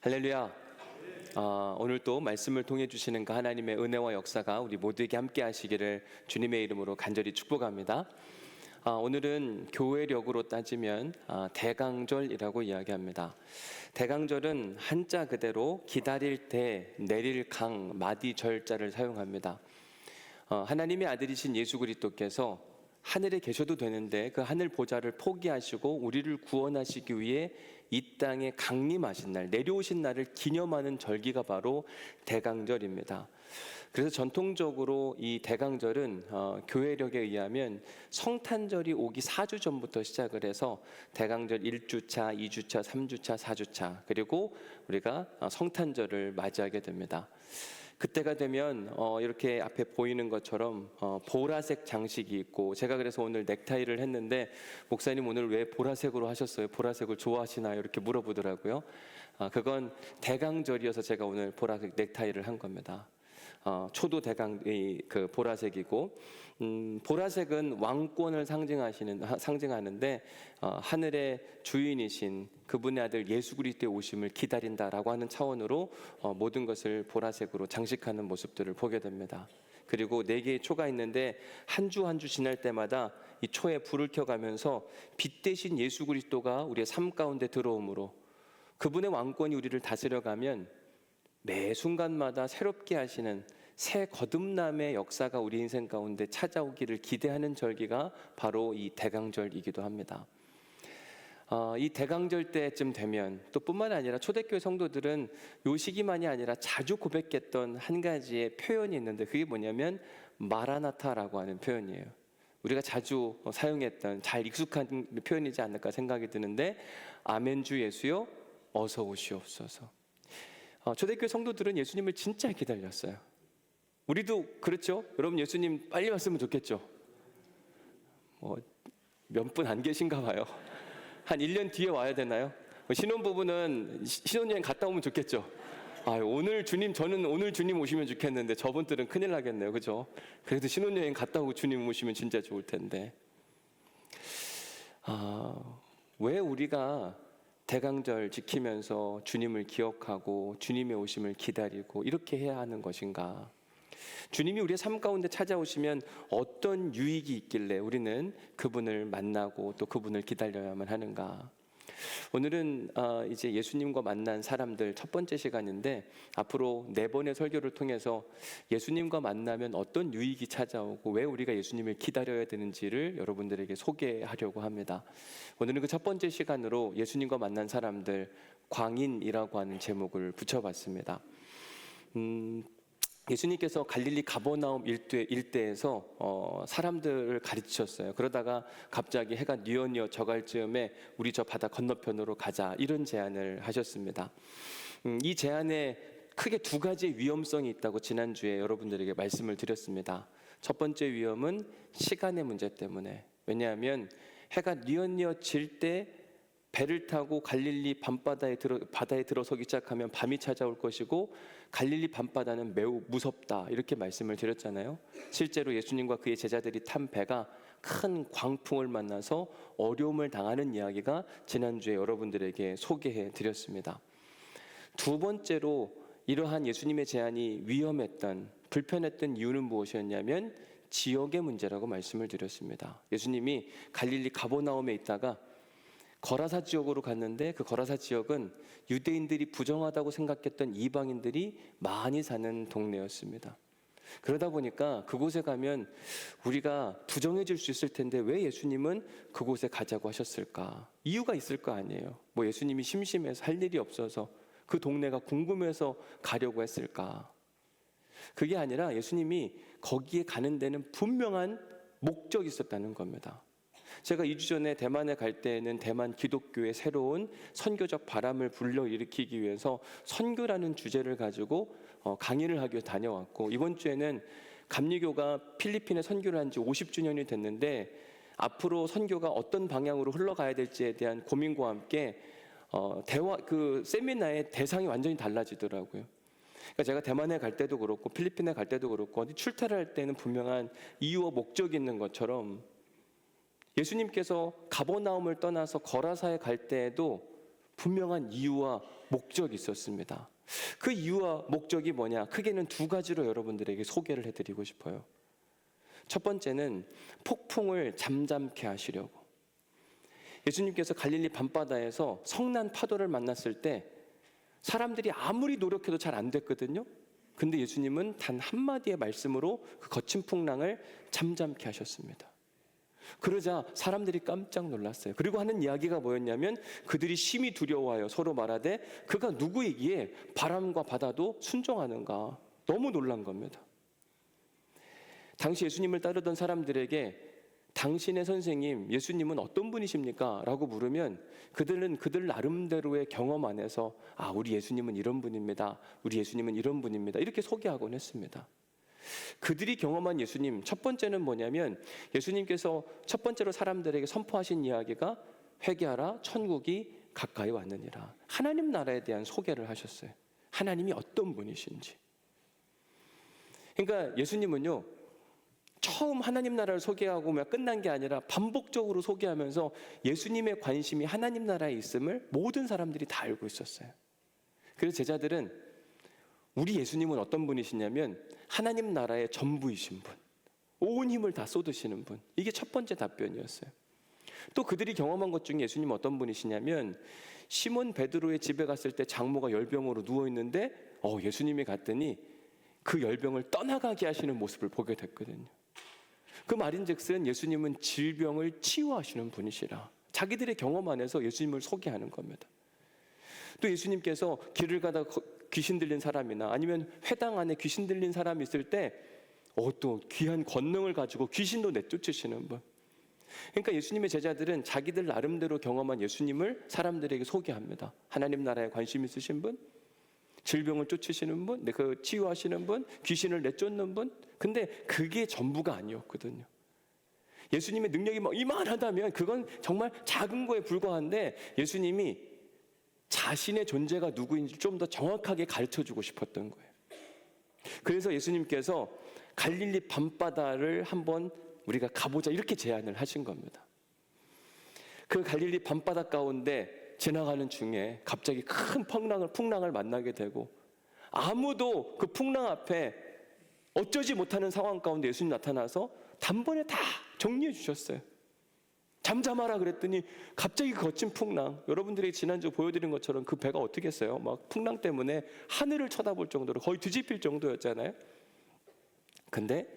할렐루야. 오늘 또 말씀을 통해 주시는 그 하나님의 은혜와 역사가 우리 모두에게 함께 하시기를 주님의 이름으로 간절히 축복합니다. 오늘은 교회력으로 따지면 대강절이라고 이야기합니다. 대강절은 한자 그대로 기다릴 때 내릴 강 마디절자를 사용합니다. 하나님의 아들이신 예수 그리스도께서 하늘에 계셔도 되는데 그 하늘 보좌를 포기하시고 우리를 구원하시기 위해 이 땅에 강림하신 날, 내려오신 날을 기념하는 절기가 바로 대강절입니다. 그래서 전통적으로 이 대강절은 교회력에 의하면 성탄절이 오기 4주 전부터 시작을 해서 대강절 1주차, 2주차, 3주차, 4주차 그리고 우리가 성탄절을 맞이하게 됩니다. 그때가 되면 이렇게 앞에 보이는 것처럼 보라색 장식이 있고, 제가 그래서 오늘 넥타이를 했는데 목사님 오늘 왜 보라색으로 하셨어요? 보라색을 좋아하시나요? 이렇게 물어보더라고요. 그건 대강절이어서 제가 오늘 보라색 넥타이를 한 겁니다. 초도 대강이 그 보라색이고, 보라색은 왕권을 상징하는데 하늘의 주인이신 그분의 아들 예수 그리스도의 오심을 기다린다라고 하는 차원으로 모든 것을 보라색으로 장식하는 모습들을 보게 됩니다. 그리고 4개의 초가 있는데 한 주 한 주 지날 때마다 이 초에 불을 켜가면서 빛 대신 예수 그리스도가 우리의 삶 가운데 들어오므로 그분의 왕권이 우리를 다스려가면 매 순간마다 새롭게 하시는 새 거듭남의 역사가 우리 인생 가운데 찾아오기를 기대하는 절기가 바로 이 대강절이기도 합니다. 이 대강절 때쯤 되면 또 뿐만 아니라 초대교회 성도들은 요 시기만이 아니라 자주 고백했던 한 가지의 표현이 있는데 그게 뭐냐면 마라나타라고 하는 표현이에요. 우리가 자주 사용했던 잘 익숙한 표현이지 않을까 생각이 드는데, 아멘 주 예수여 어서 오시옵소서. 초대교회 성도들은 예수님을 진짜 기다렸어요. 우리도 그렇죠? 여러분 예수님 빨리 왔으면 좋겠죠? 몇 분 안 계신가 봐요. 한 1년 뒤에 와야 되나요? 신혼부부는 신혼여행 갔다 오면 좋겠죠? 저는 오늘 주님 오시면 좋겠는데 저분들은 큰일 나겠네요. 그죠? 그래도 신혼여행 갔다 오고 주님 오시면 진짜 좋을 텐데. 왜 우리가 대강절 지키면서 주님을 기억하고 주님의 오심을 기다리고 이렇게 해야 하는 것인가? 주님이 우리의 삶 가운데 찾아오시면 어떤 유익이 있길래 우리는 그분을 만나고 또 그분을 기다려야만 하는가? 오늘은 이제 예수님과 만난 사람들 첫 번째 시간인데, 앞으로 4번의 설교를 통해서 예수님과 만나면 어떤 유익이 찾아오고 왜 우리가 예수님을 기다려야 되는지를 여러분들에게 소개하려고 합니다. 오늘은 그 첫 번째 시간으로 예수님과 만난 사람들, 광인이라고 하는 제목을 붙여봤습니다. 예수님께서 갈릴리 가버나움 일대에서 사람들을 가르치셨어요. 그러다가 갑자기 해가 뉘어뉘어 져갈 즈음에 우리 저 바다 건너편으로 가자, 이런 제안을 하셨습니다. 이 제안에 크게 2가지의 위험성이 있다고 지난주에 여러분들에게 말씀을 드렸습니다. 첫 번째 위험은 시간의 문제 때문에, 왜냐하면 해가 뉘어뉘어 질 때 배를 타고 갈릴리 바다에 들어서기 시작하면 밤이 찾아올 것이고, 갈릴리 밤바다는 매우 무섭다, 이렇게 말씀을 드렸잖아요. 실제로 예수님과 그의 제자들이 탄 배가 큰 광풍을 만나서 어려움을 당하는 이야기가 지난주에 여러분들에게 소개해 드렸습니다. 2번째로 이러한 예수님의 제안이 위험했던, 불편했던 이유는 무엇이었냐면 지역의 문제라고 말씀을 드렸습니다. 예수님이 갈릴리 가버나움에 있다가 거라사 지역으로 갔는데, 그 거라사 지역은 유대인들이 부정하다고 생각했던 이방인들이 많이 사는 동네였습니다. 그러다 보니까 그곳에 가면 우리가 부정해질 수 있을 텐데 왜 예수님은 그곳에 가자고 하셨을까? 이유가 있을 거 아니에요. 예수님이 심심해서 할 일이 없어서 그 동네가 궁금해서 가려고 했을까? 그게 아니라 예수님이 거기에 가는 데는 분명한 목적이 있었다는 겁니다. 제가 2주 전에 대만에 갈 때는 대만 기독교의 새로운 선교적 바람을 불러일으키기 위해서 선교라는 주제를 가지고 강의를 하기 위해서 다녀왔고, 이번 주에는 감리교가 필리핀에 선교를 한 지 50주년이 됐는데 앞으로 선교가 어떤 방향으로 흘러가야 될지에 대한 고민과 함께 세미나의 대상이 완전히 달라지더라고요. 그러니까 제가 대만에 갈 때도 그렇고 필리핀에 갈 때도 그렇고 어디 출타를 할 때는 분명한 이유와 목적이 있는 것처럼 예수님께서 가버나움을 떠나서 거라사에 갈 때에도 분명한 이유와 목적이 있었습니다. 그 이유와 목적이 뭐냐? 크게는 두 가지로 여러분들에게 소개를 해드리고 싶어요. 첫 번째는 폭풍을 잠잠케 하시려고. 예수님께서 갈릴리 밤바다에서 성난 파도를 만났을 때 사람들이 아무리 노력해도 잘 안 됐거든요. 근데 예수님은 단 한마디의 말씀으로 그 거친 풍랑을 잠잠케 하셨습니다. 그러자 사람들이 깜짝 놀랐어요. 그리고 하는 이야기가 뭐였냐면 그들이 심히 두려워하여 서로 말하되 그가 누구이기에 바람과 바다도 순종하는가. 너무 놀란 겁니다. 당시 예수님을 따르던 사람들에게 당신의 선생님, 예수님은 어떤 분이십니까? 라고 물으면 그들은 그들 나름대로의 경험 안에서 우리 예수님은 이런 분입니다. 우리 예수님은 이런 분입니다. 이렇게 소개하곤 했습니다. 그들이 경험한 예수님, 첫 번째는 뭐냐면 예수님께서 첫 번째로 사람들에게 선포하신 이야기가 회개하라, 천국이 가까이 왔느니라. 하나님 나라에 대한 소개를 하셨어요. 하나님이 어떤 분이신지. 그러니까 예수님은요, 처음 하나님 나라를 소개하고 끝난 게 아니라 반복적으로 소개하면서 예수님의 관심이 하나님 나라에 있음을 모든 사람들이 다 알고 있었어요. 그래서 제자들은 우리 예수님은 어떤 분이시냐면 하나님 나라의 전부이신 분, 온 힘을 다 쏟으시는 분. 이게 첫 번째 답변이었어요. 또 그들이 경험한 것 중에 예수님은 어떤 분이시냐면 시몬 베드로의 집에 갔을 때 장모가 열병으로 누워있는데 예수님이 갔더니 그 열병을 떠나가게 하시는 모습을 보게 됐거든요. 그 말인즉슨 예수님은 질병을 치유하시는 분이시라. 자기들의 경험 안에서 예수님을 소개하는 겁니다. 또 예수님께서 길을 가다 귀신 들린 사람이나 아니면 회당 안에 귀신 들린 사람이 있을 때 또 귀한 권능을 가지고 귀신도 내쫓으시는 분. 그러니까 예수님의 제자들은 자기들 나름대로 경험한 예수님을 사람들에게 소개합니다. 하나님 나라에 관심 있으신 분, 질병을 쫓으시는 분, 그 치유하시는 분, 귀신을 내쫓는 분. 근데 그게 전부가 아니었거든요. 예수님의 능력이 이만하다면 그건 정말 작은 거에 불과한데 예수님이 자신의 존재가 누구인지 좀 더 정확하게 가르쳐주고 싶었던 거예요. 그래서 예수님께서 갈릴리 밤바다를 한번 우리가 가보자 이렇게 제안을 하신 겁니다. 그 갈릴리 밤바다 가운데 지나가는 중에 갑자기 큰 풍랑을 만나게 되고 아무도 그 풍랑 앞에 어쩌지 못하는 상황 가운데 예수님 나타나서 단번에 다 정리해 주셨어요. 잠잠하라 그랬더니 갑자기 그 거친 풍랑, 여러분들이 지난주 보여드린 것처럼 그 배가 어떻게 했어요? 막 풍랑 때문에 하늘을 쳐다볼 정도로 거의 뒤집힐 정도였잖아요. 근데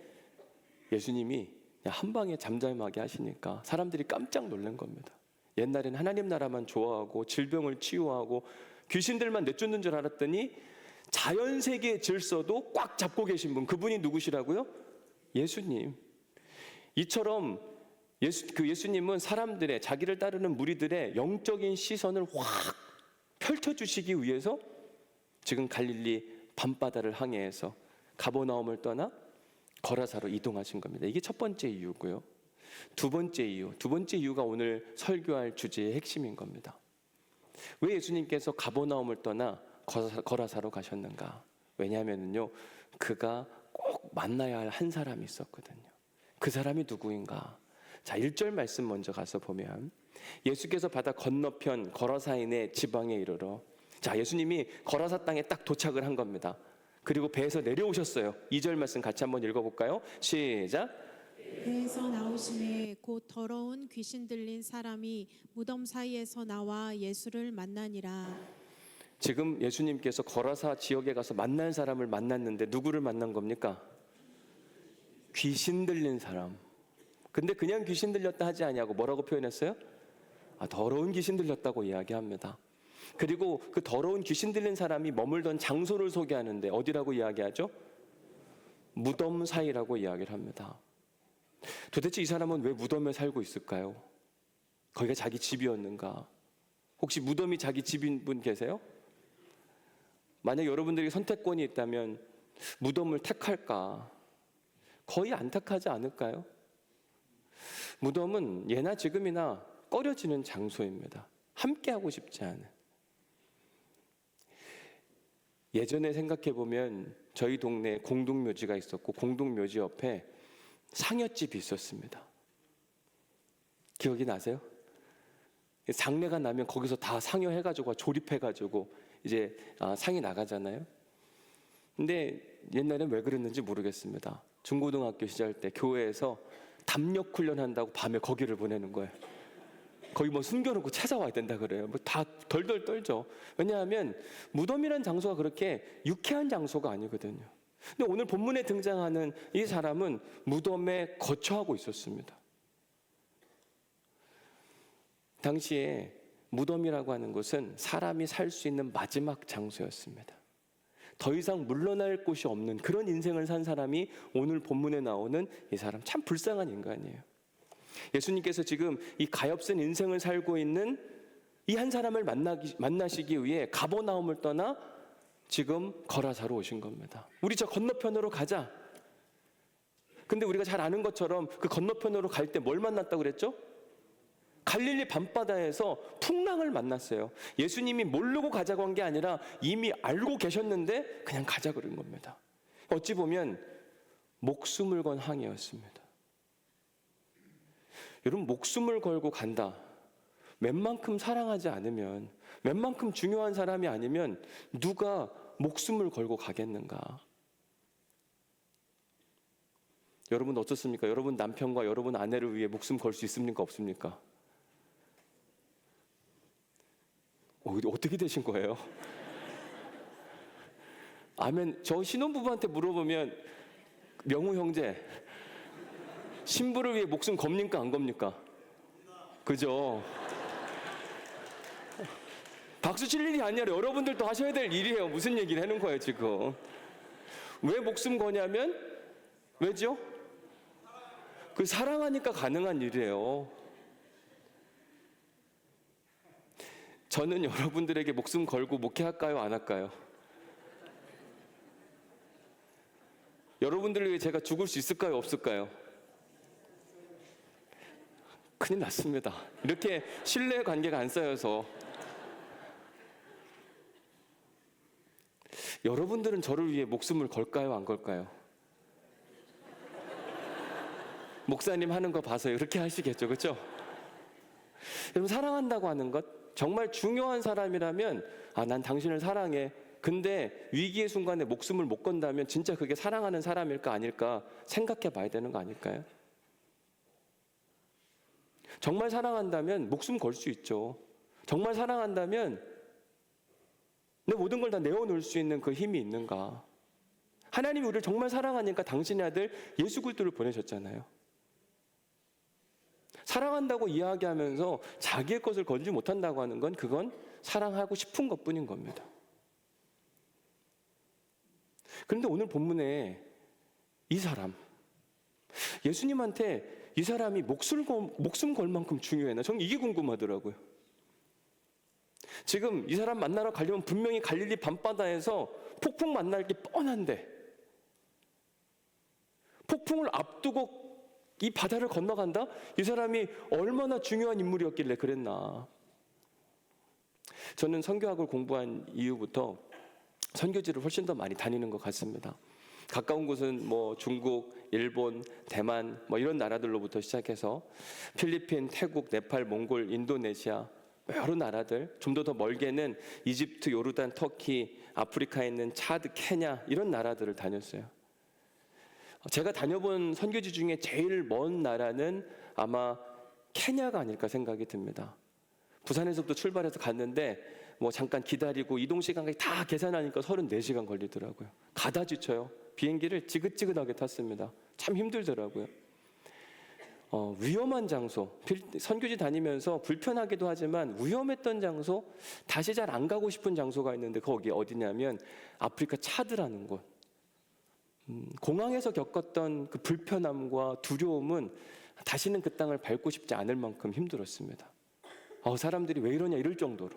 예수님이 그냥 한 방에 잠잠하게 하시니까 사람들이 깜짝 놀란 겁니다. 옛날엔 하나님 나라만 좋아하고 질병을 치유하고 귀신들만 내쫓는 줄 알았더니 자연세계의 질서도 꽉 잡고 계신 분, 그분이 누구시라고요? 예수님. 이처럼 예수님은 사람들의, 자기를 따르는 무리들의 영적인 시선을 확 펼쳐주시기 위해서 지금 갈릴리 밤바다를 항해해서 가버나움을 떠나 거라사로 이동하신 겁니다. 이게 첫 번째 이유고요. 두 번째 이유가 오늘 설교할 주제의 핵심인 겁니다. 왜 예수님께서 가버나움을 떠나 거라사로 가셨는가? 왜냐하면요, 그가 꼭 만나야 할 한 사람이 있었거든요. 그 사람이 누구인가? 자, 1절 말씀 먼저 가서 보면 예수께서 바다 건너편 거라사인의 지방에 이르러, 자, 예수님이 거라사 땅에 딱 도착을 한 겁니다. 그리고 배에서 내려오셨어요. 2절 말씀 같이 한번 읽어볼까요? 시작. 배에서 나오심에 곧 더러운 귀신 들린 사람이 무덤 사이에서 나와 예수를 만나니라. 지금 예수님께서 거라사 지역에 가서 만날 사람을 만났는데 누구를 만난 겁니까? 귀신 들린 사람. 근데 그냥 귀신 들렸다 하지 아니하고 뭐라고 표현했어요? 더러운 귀신 들렸다고 이야기합니다. 그리고 그 더러운 귀신 들린 사람이 머물던 장소를 소개하는데 어디라고 이야기하죠? 무덤 사이라고 이야기를 합니다. 도대체 이 사람은 왜 무덤에 살고 있을까요? 거기가 자기 집이었는가? 혹시 무덤이 자기 집인 분 계세요? 만약 여러분들에게 선택권이 있다면 무덤을 택할까? 거의 안 택하지 않을까요? 무덤은 예나 지금이나 꺼려지는 장소입니다. 함께하고 싶지 않은. 예전에 생각해보면 저희 동네에 공동묘지가 있었고 공동묘지 옆에 상여집이 있었습니다. 기억이 나세요? 장례가 나면 거기서 다 상여해가지고 조립해가지고 이제 상이 나가잖아요. 근데 옛날엔 왜 그랬는지 모르겠습니다. 중고등학교 시절 때 교회에서 담력 훈련한다고 밤에 거기를 보내는 거예요. 거기 뭐 숨겨놓고 찾아와야 된다 그래요. 뭐 다 덜덜 떨죠. 왜냐하면 무덤이란 장소가 그렇게 유쾌한 장소가 아니거든요. 근데 오늘 본문에 등장하는 이 사람은 무덤에 거처하고 있었습니다. 당시에 무덤이라고 하는 곳은 사람이 살 수 있는 마지막 장소였습니다. 더 이상 물러날 곳이 없는 그런 인생을 산 사람이 오늘 본문에 나오는 이 사람, 참 불쌍한 인간이에요. 예수님께서 지금 이 가엾은 인생을 살고 있는 이 한 사람을 만나시기 위해 가버나움을 떠나 지금 거라사로 오신 겁니다. 우리 저 건너편으로 가자. 근데 우리가 잘 아는 것처럼 그 건너편으로 갈 때 뭘 만났다고 그랬죠? 갈릴리 밤바다에서 풍랑을 만났어요. 예수님이 모르고 가자고 한 게 아니라 이미 알고 계셨는데 그냥 가자 그런 겁니다. 어찌 보면 목숨을 건 항해였습니다. 여러분, 목숨을 걸고 간다. 웬만큼 사랑하지 않으면, 웬만큼 중요한 사람이 아니면 누가 목숨을 걸고 가겠는가? 여러분 어떻습니까? 여러분 남편과 여러분 아내를 위해 목숨 걸 수 있습니까? 없습니까? 어떻게 되신 거예요? 아멘. 저 신혼부부한테 물어보면 명우 형제, 신부를 위해 목숨 겁니까 안 겁니까? 그죠? 박수 칠 일이 아니라 여러분들도 하셔야 될 일이에요. 무슨 얘기를 하는 거예요 지금? 왜 목숨 거냐면 왜죠? 그 사랑하니까 가능한 일이에요. 저는 여러분들에게 목숨 걸고 목회할까요? 안 할까요? 여러분들을 위해 제가 죽을 수 있을까요? 없을까요? 큰일 났습니다. 이렇게 신뢰 관계가 안 쌓여서. 여러분들은 저를 위해 목숨을 걸까요? 안 걸까요? 목사님 하는 거 봐서 이렇게 하시겠죠, 그렇죠? 여러분, 사랑한다고 하는 것, 정말 중요한 사람이라면 난 당신을 사랑해. 근데 위기의 순간에 목숨을 못 건다면 진짜 그게 사랑하는 사람일까 아닐까 생각해 봐야 되는 거 아닐까요? 정말 사랑한다면 목숨 걸 수 있죠. 정말 사랑한다면 내 모든 걸 다 내어놓을 수 있는 그 힘이 있는가? 하나님이 우리를 정말 사랑하니까 당신의 아들 예수 그리스도를 보내셨잖아요. 사랑한다고 이야기하면서 자기의 것을 걸지 못한다고 하는 건 그건 사랑하고 싶은 것뿐인 겁니다. 그런데 오늘 본문에 이 사람, 예수님한테 이 사람이 목숨 걸 만큼 중요했나? 저는 이게 궁금하더라고요. 지금 이 사람 만나러 가려면 분명히 갈릴리 밤바다에서 폭풍 만날 게 뻔한데 폭풍을 앞두고 이 바다를 건너간다? 이 사람이 얼마나 중요한 인물이었길래 그랬나? 저는 선교학을 공부한 이후부터 선교지를 훨씬 더 많이 다니는 것 같습니다. 가까운 곳은 뭐 중국, 일본, 대만 뭐 이런 나라들로부터 시작해서 필리핀, 태국, 네팔, 몽골, 인도네시아 여러 나라들, 좀 더 멀게는 이집트, 요르단, 터키, 아프리카에 있는 차드, 케냐 이런 나라들을 다녔어요. 제가 다녀본 선교지 중에 제일 먼 나라는 아마 케냐가 아닐까 생각이 듭니다. 부산에서부터 출발해서 갔는데 뭐 잠깐 기다리고 이동 시간까지 다 계산하니까 34시간 걸리더라고요. 가다 지쳐요. 비행기를 지긋지긋하게 탔습니다. 참 힘들더라고요. 위험한 장소, 선교지 다니면서 불편하기도 하지만 위험했던 장소, 다시 잘 안 가고 싶은 장소가 있는데 거기 어디냐면 아프리카 차드라는 곳. 공항에서 겪었던 그 불편함과 두려움은 다시는 그 땅을 밟고 싶지 않을 만큼 힘들었습니다. 사람들이 왜 이러냐 이럴 정도로.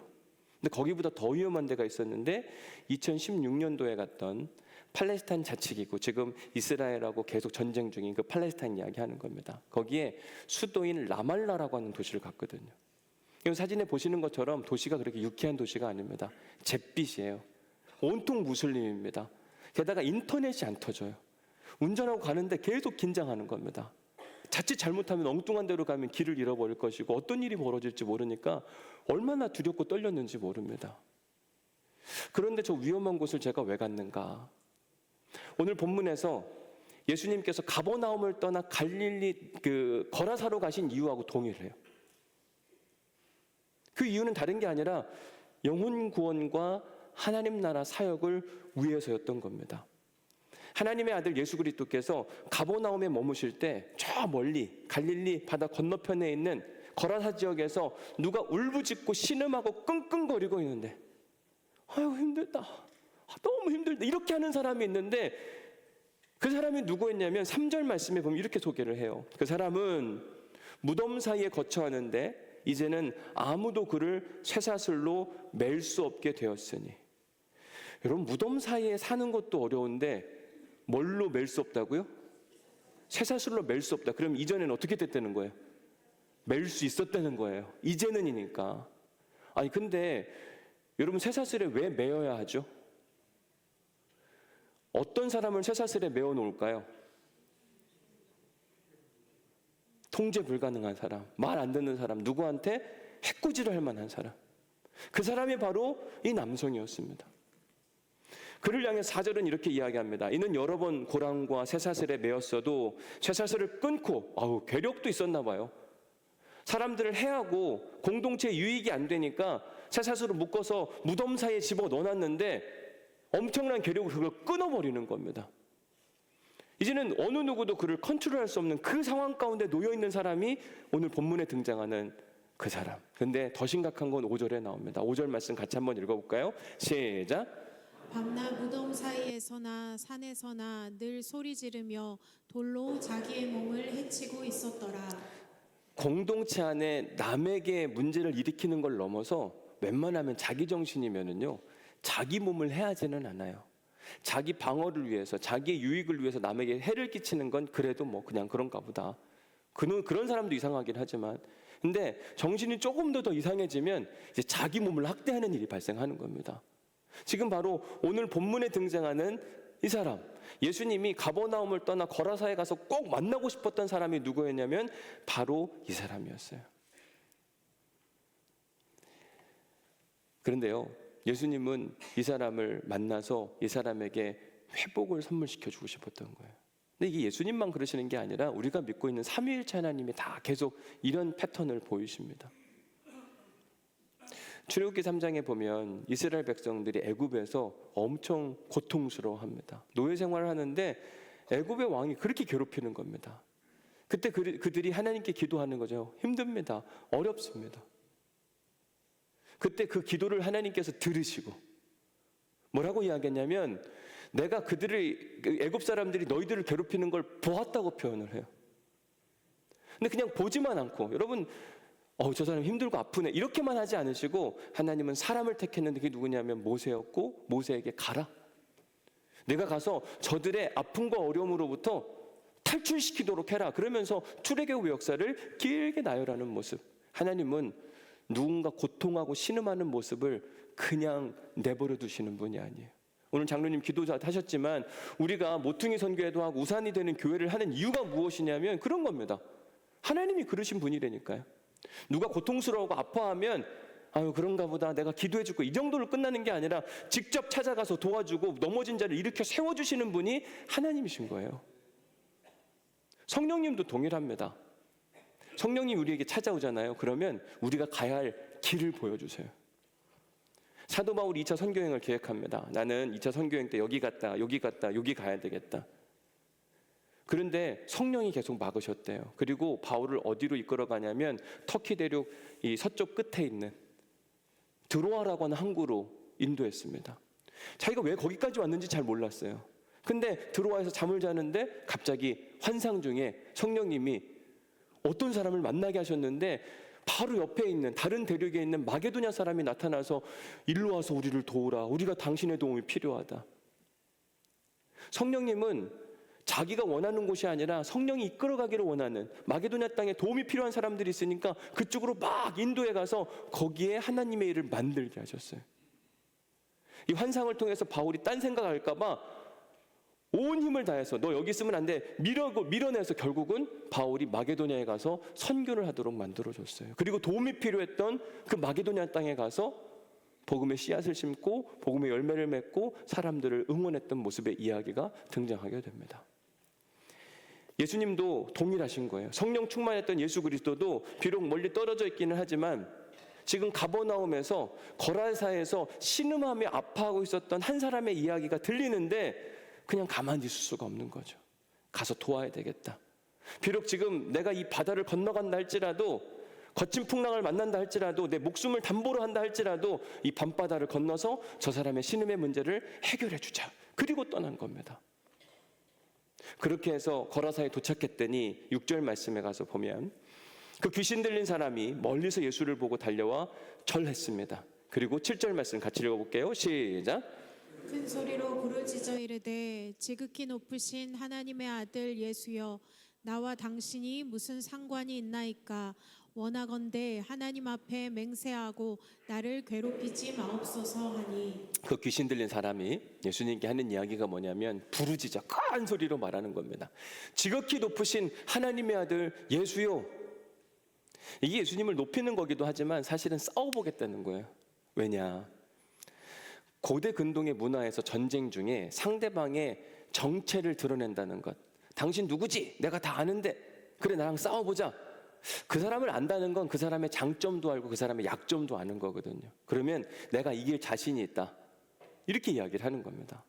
근데 거기보다 더 위험한 데가 있었는데 2016년도에 갔던 팔레스타인 자치기구, 지금 이스라엘하고 계속 전쟁 중인 그 팔레스타인 이야기하는 겁니다. 거기에 수도인 라말라라고 하는 도시를 갔거든요. 이 사진에 보시는 것처럼 도시가 그렇게 유쾌한 도시가 아닙니다. 잿빛이에요. 온통 무슬림입니다. 게다가 인터넷이 안 터져요. 운전하고 가는데 계속 긴장하는 겁니다. 자칫 잘못하면 엉뚱한 데로 가면 길을 잃어버릴 것이고 어떤 일이 벌어질지 모르니까 얼마나 두렵고 떨렸는지 모릅니다. 그런데 저 위험한 곳을 제가 왜 갔는가? 오늘 본문에서 예수님께서 가버나움을 떠나 갈릴리 거라사로 가신 이유하고 동일해요. 그 이유는 다른 게 아니라 영혼 구원과 하나님 나라 사역을 위해서였던 겁니다. 하나님의 아들 예수 그리스도께서 가버나움에 머무실 때 저 멀리 갈릴리 바다 건너편에 있는 거라사 지역에서 누가 울부짖고 신음하고 끙끙거리고 있는데 아유 힘들다, 너무 힘들다 이렇게 하는 사람이 있는데 그 사람이 누구였냐면 3절 말씀에 보면 이렇게 소개를 해요. 그 사람은 무덤 사이에 거처하는데 이제는 아무도 그를 쇠사슬로 맬 수 없게 되었으니. 여러분 무덤 사이에 사는 것도 어려운데 뭘로 맬 수 없다고요? 쇠사슬로 맬 수 없다. 그럼 이전에는 어떻게 됐다는 거예요? 맬 수 있었다는 거예요. 이제는이니까. 아니 근데 여러분 쇠사슬에 왜 매어야 하죠? 어떤 사람을 쇠사슬에 매어 놓을까요? 통제 불가능한 사람, 말 안 듣는 사람, 누구한테 해코지를 할 만한 사람. 그 사람이 바로 이 남성이었습니다. 그를 향해 4절은 이렇게 이야기합니다. 이는 여러 번 고랑과 쇠사슬에 매었어도 쇠사슬을 끊고 괴력도 있었나 봐요. 사람들을 해하고 공동체 유익이 안 되니까 쇠사슬을 묶어서 무덤 사이에 집어 넣어놨는데 엄청난 괴력으로 그걸 끊어버리는 겁니다. 이제는 어느 누구도 그를 컨트롤할 수 없는 그 상황 가운데 놓여있는 사람이 오늘 본문에 등장하는 그 사람. 근데 더 심각한 건 5절에 나옵니다. 5절 말씀 같이 한번 읽어볼까요? 시작. 밤낮 무덤 사이에서나 산에서나 늘 소리 지르며 돌로 자기의 몸을 해치고 있었더라. 공동체 안에 남에게 문제를 일으키는 걸 넘어서 웬만하면 자기 정신이면은요 자기 몸을 해하지는 않아요. 자기 방어를 위해서, 자기의 유익을 위해서 남에게 해를 끼치는 건 그래도 뭐 그냥 그런가 보다. 그런 사람도 이상하긴 하지만, 근데 정신이 조금 더 이상해지면 이제 자기 몸을 학대하는 일이 발생하는 겁니다. 지금 바로 오늘 본문에 등장하는 이 사람, 예수님이 가버나움을 떠나 거라사에 가서 꼭 만나고 싶었던 사람이 누구였냐면 바로 이 사람이었어요. 그런데요, 예수님은 이 사람을 만나서 이 사람에게 회복을 선물시켜 주고 싶었던 거예요. 근데 이게 예수님만 그러시는 게 아니라 우리가 믿고 있는 삼위일체 하나님이 다 계속 이런 패턴을 보이십니다. 출애굽기 3장에 보면 이스라엘 백성들이 애굽에서 엄청 고통스러워합니다. 노예 생활을 하는데 애굽의 왕이 그렇게 괴롭히는 겁니다. 그때 그들이 하나님께 기도하는 거죠. 힘듭니다. 어렵습니다. 그때 그 기도를 하나님께서 들으시고 뭐라고 이야기했냐면 내가 애굽 사람들이 너희들을 괴롭히는 걸 보았다고 표현을 해요. 근데 그냥 보지만 않고 여러분 저 사람 힘들고 아프네 이렇게만 하지 않으시고 하나님은 사람을 택했는데 그게 누구냐면 모세였고 모세에게 가라. 내가 가서 저들의 아픔과 어려움으로부터 탈출시키도록 해라. 그러면서 출애굽의 역사를 길게 나열하는 모습. 하나님은 누군가 고통하고 신음하는 모습을 그냥 내버려 두시는 분이 아니에요. 오늘 장로님 기도하셨지만 우리가 모퉁이 선교회도 하고 우산이 되는 교회를 하는 이유가 무엇이냐면 그런 겁니다. 하나님이 그러신 분이라니까요. 누가 고통스러워하고 아파하면 그런가 보다 내가 기도해주고 이 정도로 끝나는 게 아니라 직접 찾아가서 도와주고 넘어진 자를 일으켜 세워주시는 분이 하나님이신 거예요. 성령님도 동일합니다. 성령님이 우리에게 찾아오잖아요. 그러면 우리가 가야 할 길을 보여주세요. 사도 바울이 2차 선교행을 계획합니다. 나는 2차 선교행 때 여기 갔다 여기 가야 되겠다. 그런데 성령이 계속 막으셨대요. 그리고 바울을 어디로 이끌어 가냐면 터키 대륙 이 서쪽 끝에 있는 드로아라고 하는 항구로 인도했습니다. 자기가 왜 거기까지 왔는지 잘 몰랐어요. 근데 드로아에서 잠을 자는데 갑자기 환상 중에 성령님이 어떤 사람을 만나게 하셨는데 바로 옆에 있는 다른 대륙에 있는 마게도냐 사람이 나타나서 일로 와서 우리를 도우라. 우리가 당신의 도움이 필요하다. 성령님은 자기가 원하는 곳이 아니라 성령이 이끌어가기를 원하는 마게도냐 땅에 도움이 필요한 사람들이 있으니까 그쪽으로 막 인도에 가서 거기에 하나님의 일을 만들게 하셨어요. 이 환상을 통해서 바울이 딴 생각할까 봐 온 힘을 다해서 너 여기 있으면 안 돼 밀어내서 결국은 바울이 마게도냐에 가서 선교를 하도록 만들어줬어요. 그리고 도움이 필요했던 그 마게도냐 땅에 가서 복음의 씨앗을 심고 복음의 열매를 맺고 사람들을 응원했던 모습의 이야기가 등장하게 됩니다. 예수님도 동일하신 거예요. 성령 충만했던 예수 그리스도도 비록 멀리 떨어져 있기는 하지만 지금 가버나움에서 거라사에서 신음하며 아파하고 있었던 한 사람의 이야기가 들리는데 그냥 가만히 있을 수가 없는 거죠. 가서 도와야 되겠다. 비록 지금 내가 이 바다를 건너간다 할지라도, 거친 풍랑을 만난다 할지라도, 내 목숨을 담보로 한다 할지라도 이 밤바다를 건너서 저 사람의 신음의 문제를 해결해 주자. 그리고 떠난 겁니다. 그렇게 해서 거라사에 도착했더니 6절 말씀에 가서 보면 그 귀신 들린 사람이 멀리서 예수를 보고 달려와 절했습니다. 그리고 7절 말씀 같이 읽어볼게요. 시작. 큰 소리로 부르짖어 이르되 지극히 높으신 하나님의 아들 예수여, 나와 당신이 무슨 상관이 있나이까? 원하건대 하나님 앞에 맹세하고 나를 괴롭히지 마옵소서 하니. 그 귀신 들린 사람이 예수님께 하는 이야기가 뭐냐면 부르짖어 큰 소리로 말하는 겁니다. 지극히 높으신 하나님의 아들 예수요. 이게 예수님을 높이는 거기도 하지만 사실은 싸워보겠다는 거예요. 왜냐? 고대 근동의 문화에서 전쟁 중에 상대방의 정체를 드러낸다는 것. 당신 누구지? 내가 다 아는데 그래 나랑 싸워보자. 그 사람을 안다는 건 그 사람의 장점도 알고 그 사람의 약점도 아는 거거든요. 그러면 내가 이길 자신이 있다. 이렇게 이야기를 하는 겁니다.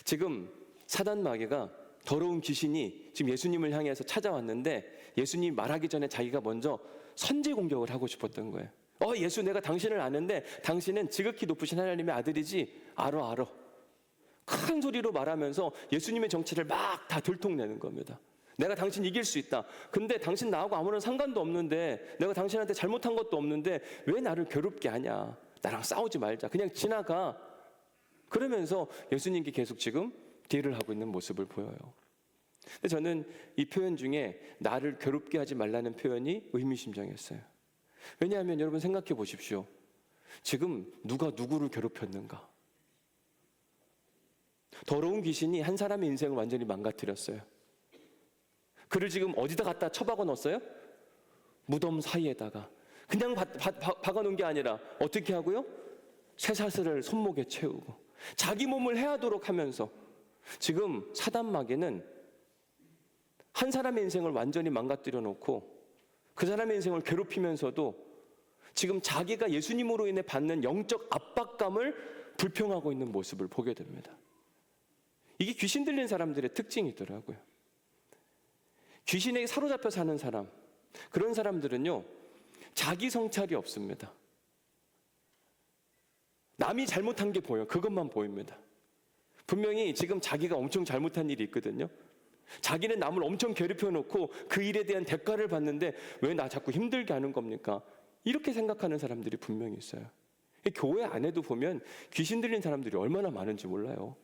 지금 사단 마귀가 더러운 귀신이 지금 예수님을 향해서 찾아왔는데 예수님이 말하기 전에 자기가 먼저 선제 공격을 하고 싶었던 거예요. 예수 내가 당신을 아는데 당신은 지극히 높으신 하나님의 아들이지? 알아. 큰 소리로 말하면서 예수님의 정체를 막 다 들통내는 겁니다. 내가 당신 이길 수 있다. 근데 당신 나하고 아무런 상관도 없는데, 내가 당신한테 잘못한 것도 없는데 왜 나를 괴롭게 하냐? 나랑 싸우지 말자. 그냥 지나가. 그러면서 예수님께 계속 지금 딜을 하고 있는 모습을 보여요. 근데 저는 이 표현 중에 나를 괴롭게 하지 말라는 표현이 의미심장했어요. 왜냐하면 여러분 생각해 보십시오. 지금 누가 누구를 괴롭혔는가? 더러운 귀신이 한 사람의 인생을 완전히 망가뜨렸어요. 그를 지금 어디다 갖다 처박아 놓았어요? 무덤 사이에다가. 그냥 박아놓은 게 아니라 어떻게 하고요? 쇠사슬을 손목에 채우고 자기 몸을 해하도록 하면서 지금 사단 마귀는 한 사람의 인생을 완전히 망가뜨려 놓고 그 사람의 인생을 괴롭히면서도 지금 자기가 예수님으로 인해 받는 영적 압박감을 불평하고 있는 모습을 보게 됩니다. 이게 귀신 들린 사람들의 특징이더라고요. 귀신에게 사로잡혀 사는 사람, 그런 사람들은요, 자기 성찰이 없습니다. 남이 잘못한 게 보여요. 그것만 보입니다. 분명히 지금 자기가 엄청 잘못한 일이 있거든요. 자기는 남을 엄청 괴롭혀 놓고 그 일에 대한 대가를 받는데 왜 나 자꾸 힘들게 하는 겁니까? 이렇게 생각하는 사람들이 분명히 있어요. 교회 안에도 보면 귀신 들린 사람들이 얼마나 많은지 몰라요.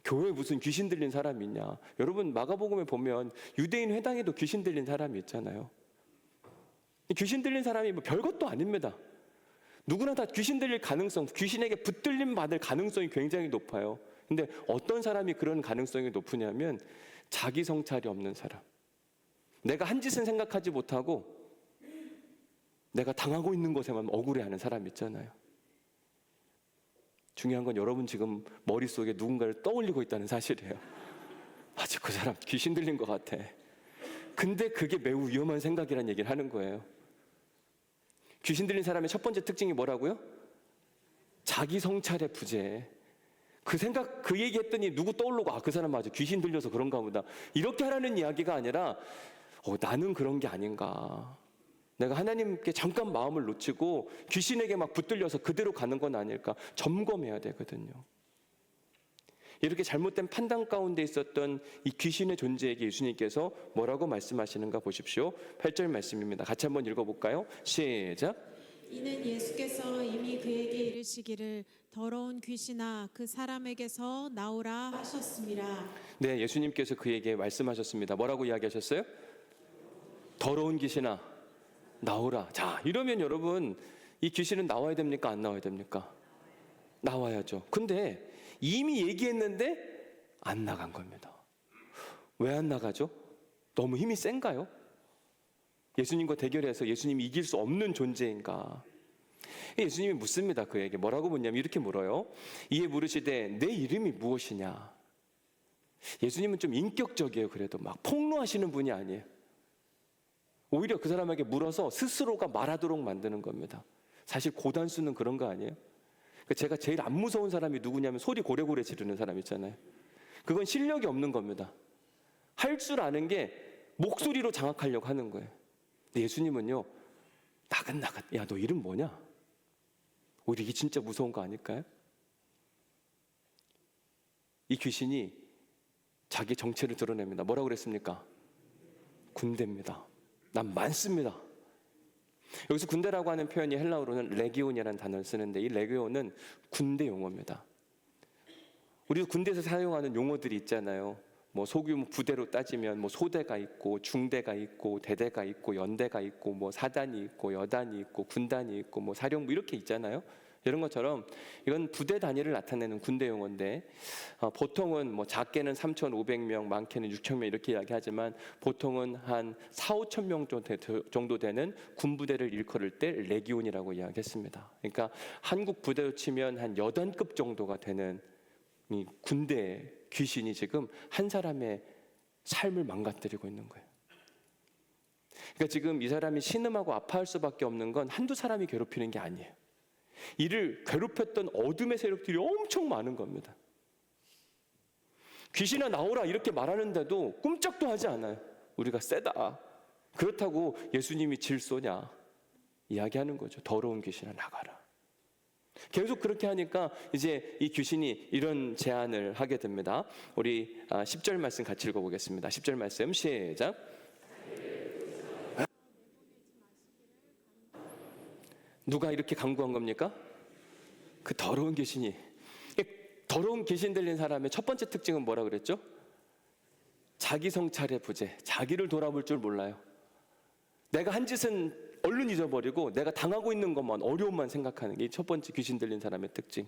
교회에 무슨 귀신 들린 사람이 있냐? 여러분 마가복음에 보면 유대인 회당에도 귀신 들린 사람이 있잖아요. 귀신 들린 사람이 뭐 별것도 아닙니다. 누구나 다 귀신 들릴 가능성, 귀신에게 붙들림 받을 가능성이 굉장히 높아요. 근데 어떤 사람이 그런 가능성이 높으냐면 자기 성찰이 없는 사람. 내가 한 짓은 생각하지 못하고 내가 당하고 있는 것에만 억울해하는 사람 있잖아요. 중요한 건 여러분 지금 머릿속에 누군가를 떠올리고 있다는 사실이에요. 아직 그 사람 귀신 들린 것 같아. 근데 그게 매우 위험한 생각이라는 얘기를 하는 거예요. 귀신 들린 사람의 첫 번째 특징이 뭐라고요? 자기 성찰의 부재. 그 얘기했더니 누구 떠오르고 그 사람 맞아. 귀신 들려서 그런가 보다. 이렇게 하라는 이야기가 아니라 나는 그런 게 아닌가. 내가 하나님께 잠깐 마음을 놓치고 귀신에게 막 붙들려서 그대로 가는 건 아닐까 점검해야 되거든요. 이렇게 잘못된 판단 가운데 있었던 이 귀신의 존재에게 예수님께서 뭐라고 말씀하시는가 보십시오. 8절 말씀입니다. 같이 한번 읽어볼까요? 시작. 이는 예수께서 이미 그에게 이르시기를 더러운 귀신아 그 사람에게서 나오라 하셨습니다. 네, 예수님께서 그에게 말씀하셨습니다. 뭐라고 이야기하셨어요? 더러운 귀신아 나오라. 자, 이러면 여러분 이 귀신은 나와야 됩니까? 안 나와야 됩니까? 나와야죠. 근데 이미 얘기했는데 안 나간 겁니다. 왜 안 나가죠? 너무 힘이 센가요? 예수님과 대결해서 예수님이 이길 수 없는 존재인가? 예수님이 묻습니다. 그에게 뭐라고 묻냐면 이렇게 물어요. 이에 물으시되 내 이름이 무엇이냐? 예수님은 좀 인격적이에요. 그래도 막 폭로하시는 분이 아니에요. 오히려 그 사람에게 물어서 스스로가 말하도록 만드는 겁니다. 사실 고단수는 그런 거 아니에요? 제가 제일 안 무서운 사람이 누구냐면 소리 고래고래 지르는 사람 있잖아요. 그건 실력이 없는 겁니다. 할 줄 아는 게 목소리로 장악하려고 하는 거예요. 근데 예수님은요, 나긋나긋, 야, 너 이름 뭐냐? 오히려 이게 진짜 무서운 거 아닐까요? 이 귀신이 자기 정체를 드러냅니다. 뭐라고 그랬습니까? 군대입니다. 난 많습니다. 여기서 군대라고 하는 표현이 헬라어로는 레기온이라는 단어를 쓰는데, 이 레기온은 군대 용어입니다. 우리도 군대에서 사용하는 용어들이 있잖아요. 뭐 소규모 부대로 따지면 뭐 소대가 있고 중대가 있고 대대가 있고 연대가 있고 뭐 사단이 있고 여단이 있고 군단이 있고 뭐 사령부 이렇게 있잖아요. 이런 것처럼 이건 부대 단위를 나타내는 군대 용어인데 보통은 뭐 작게는 3,500명, 많게는 6,000명 이렇게 이야기하지만 보통은 한 4,5,000명 정도 되는 군부대를 일컬을 때 레기온이라고 이야기했습니다. 그러니까 한국 부대로 치면 한 여단급 정도가 되는 이 군대 귀신이 지금 한 사람의 삶을 망가뜨리고 있는 거예요. 그러니까 지금 이 사람이 신음하고 아파할 수밖에 없는 건 한두 사람이 괴롭히는 게 아니에요. 이를 괴롭혔던 어둠의 세력들이 엄청 많은 겁니다. 귀신아 나오라 이렇게 말하는데도 꼼짝도 하지 않아요. 우리가 세다. 그렇다고 예수님이 질소냐 이야기하는 거죠. 더러운 귀신아 나가라. 계속 그렇게 하니까 이제 이 귀신이 이런 제안을 하게 됩니다. 우리 10절 말씀 같이 읽어보겠습니다. 10절 말씀 시작. 누가 이렇게 강구한 겁니까? 그 더러운 귀신이. 더러운 귀신 들린 사람의 첫 번째 특징은 뭐라 그랬죠? 자기 성찰의 부재, 자기를 돌아볼 줄 몰라요. 내가 한 짓은 얼른 잊어버리고 내가 당하고 있는 것만, 어려움만 생각하는 게 첫 번째 귀신 들린 사람의 특징.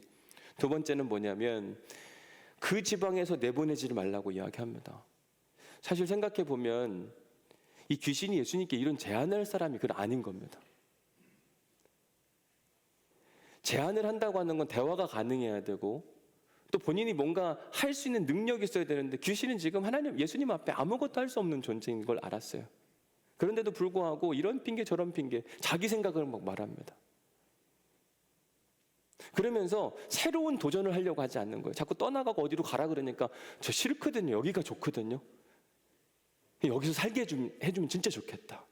두 번째는 뭐냐면 그 지방에서 내보내지를 말라고 이야기합니다. 사실 생각해 보면 이 귀신이 예수님께 이런 제안을 할 사람이 그건 아닌 겁니다. 제안을 한다고 하는 건 대화가 가능해야 되고 또 본인이 뭔가 할 수 있는 능력이 있어야 되는데 귀신은 지금 하나님, 예수님 앞에 아무것도 할 수 없는 존재인 걸 알았어요. 그런데도 불구하고 이런 핑계 저런 핑계 자기 생각을 막 말합니다. 그러면서 새로운 도전을 하려고 하지 않는 거예요. 자꾸 떠나가고 어디로 가라 그러니까 저 싫거든요. 여기가 좋거든요. 여기서 살게 해주면 진짜 좋겠다.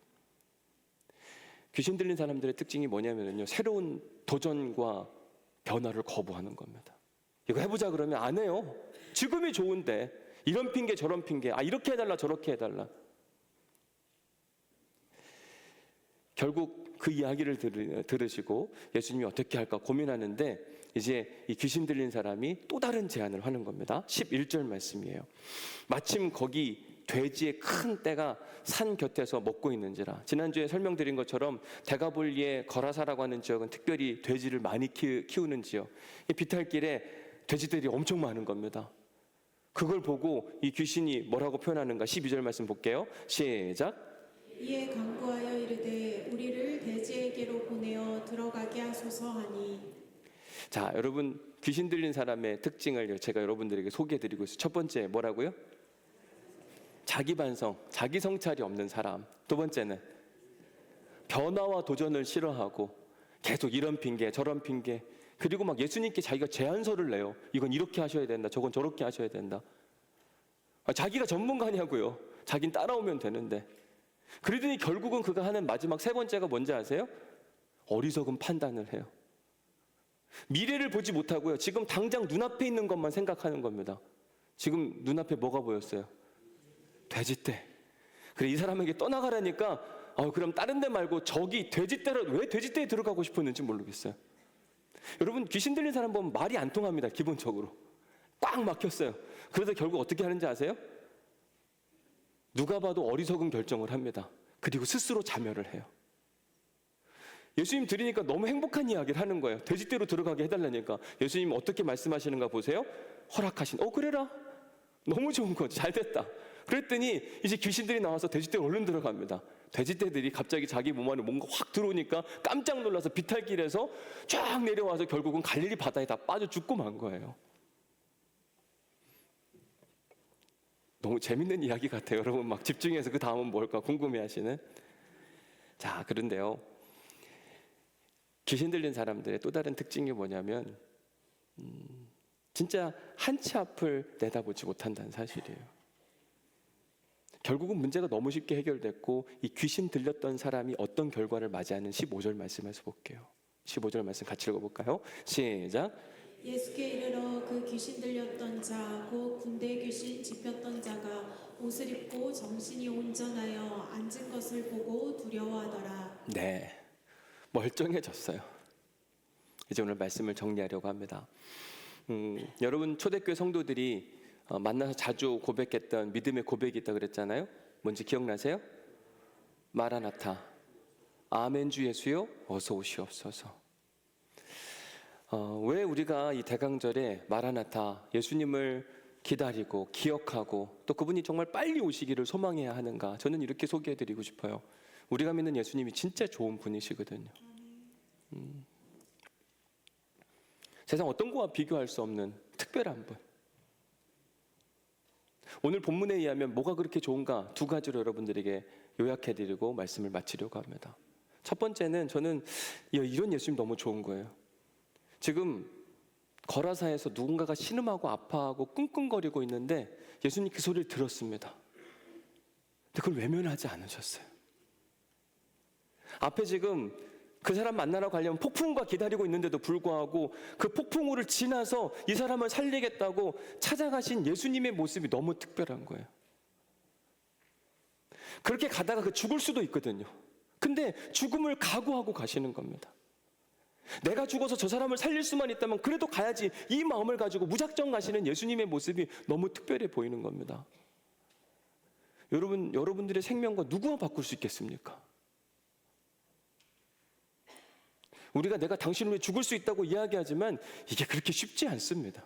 귀신 들린 사람들의 특징이 뭐냐면요, 새로운 도전과 변화를 거부하는 겁니다. 이거 해보자 그러면 안 해요. 지금이 좋은데 이런 핑계 저런 핑계, 이렇게 해달라 저렇게 해달라. 결국 그 이야기를 들으시고 예수님이 어떻게 할까 고민하는데 이제 이 귀신 들린 사람이 또 다른 제안을 하는 겁니다. 11절 말씀이에요. 마침 거기 돼지의 큰 떼가 산 곁에서 먹고 있는지라. 지난주에 설명드린 것처럼 데가볼리의 거라사라고 하는 지역은 특별히 돼지를 많이 키우는 지역. 이 비탈길에 돼지들이 엄청 많은 겁니다. 그걸 보고 이 귀신이 뭐라고 표현하는가 12절 말씀 볼게요. 시작. 이에 간구하여 이르되 우리를 돼지에게로 보내어 들어가게 하소서 하니. 자, 여러분 귀신 들린 사람의 특징을 제가 여러분들에게 소개해드리고 있어요. 첫 번째 뭐라고요? 자기 반성, 자기 성찰이 없는 사람. 두 번째는 변화와 도전을 싫어하고 계속 이런 핑계 저런 핑계, 그리고 막 예수님께 자기가 제안서를 내요. 이건 이렇게 하셔야 된다, 저건 저렇게 하셔야 된다. 자기가 전문가냐고요. 자긴 따라오면 되는데. 그러더니 결국은 그가 하는 마지막 세 번째가 뭔지 아세요? 어리석은 판단을 해요. 미래를 보지 못하고요, 지금 당장 눈앞에 있는 것만 생각하는 겁니다. 지금 눈앞에 뭐가 보였어요? 돼지떼. 그래, 이 사람에게 떠나가라니까 그럼 다른 데 말고 저기 돼지떼로, 왜 돼지떼에 들어가고 싶었는지 모르겠어요. 여러분 귀신 들린 사람 보면 말이 안 통합니다. 기본적으로 꽉 막혔어요. 그래서 결국 어떻게 하는지 아세요? 누가 봐도 어리석은 결정을 합니다. 그리고 스스로 자멸을 해요. 예수님 들으니까 너무 행복한 이야기를 하는 거예요. 돼지떼로 들어가게 해달라니까. 예수님 어떻게 말씀하시는가 보세요. 허락하신, 그래라. 너무 좋은 거죠. 잘 됐다. 그랬더니 이제 귀신들이 나와서 돼지떼가 얼른 들어갑니다. 돼지떼들이 갑자기 자기 몸 안에 뭔가 확 들어오니까 깜짝 놀라서 비탈길에서 쫙 내려와서 결국은 갈릴리 바다에 다 빠져 죽고 만 거예요. 너무 재밌는 이야기 같아요. 여러분 막 집중해서 그 다음은 뭘까 궁금해하시는. 자, 그런데요, 귀신 들린 사람들의 또 다른 특징이 뭐냐면 진짜 한치 앞을 내다보지 못한다는 사실이에요. 결국은 문제가 너무 쉽게 해결됐고 이 귀신 들렸던 사람이 어떤 결과를 맞이하는 15절 말씀에서 볼게요. 15절 말씀 같이 읽어볼까요? 시작. 예수께 이르러 그 귀신 들렸던 자 곧 군대 귀신 집혔던 자가 옷을 입고 정신이 온전하여 앉은 것을 보고 두려워하더라. 네, 멀쩡해졌어요. 이제 오늘 말씀을 정리하려고 합니다. 여러분 초대교회 성도들이 만나서 자주 고백했던 믿음의 고백이 있다 그랬잖아요. 뭔지 기억나세요? 마라나타, 아멘 주 예수여 어서 오시옵소서. 왜 우리가 이 대강절에 마라나타, 예수님을 기다리고 기억하고 또 그분이 정말 빨리 오시기를 소망해야 하는가? 저는 이렇게 소개해드리고 싶어요. 우리가 믿는 예수님이 진짜 좋은 분이시거든요. 세상 어떤 거와 비교할 수 없는 특별한 분. 오늘 본문에 의하면 뭐가 그렇게 좋은가 두 가지로 여러분들에게 요약해드리고 말씀을 마치려고 합니다. 첫 번째는 저는 이런 예수님 너무 좋은 거예요. 지금 거라사에서 누군가가 신음하고 아파하고 끙끙거리고 있는데 예수님 그 소리를 들었습니다. 근데 그걸 외면하지 않으셨어요. 앞에 지금 그 사람 만나러 가려면 폭풍우가 기다리고 있는데도 불구하고 그 폭풍우를 지나서 이 사람을 살리겠다고 찾아가신 예수님의 모습이 너무 특별한 거예요. 그렇게 가다가 그 죽을 수도 있거든요. 근데 죽음을 각오하고 가시는 겁니다. 내가 죽어서 저 사람을 살릴 수만 있다면 그래도 가야지, 이 마음을 가지고 무작정 가시는 예수님의 모습이 너무 특별해 보이는 겁니다. 여러분들의 생명과 누구와 바꿀 수 있겠습니까? 우리가 내가 당신을 위해 죽을 수 있다고 이야기하지만 이게 그렇게 쉽지 않습니다.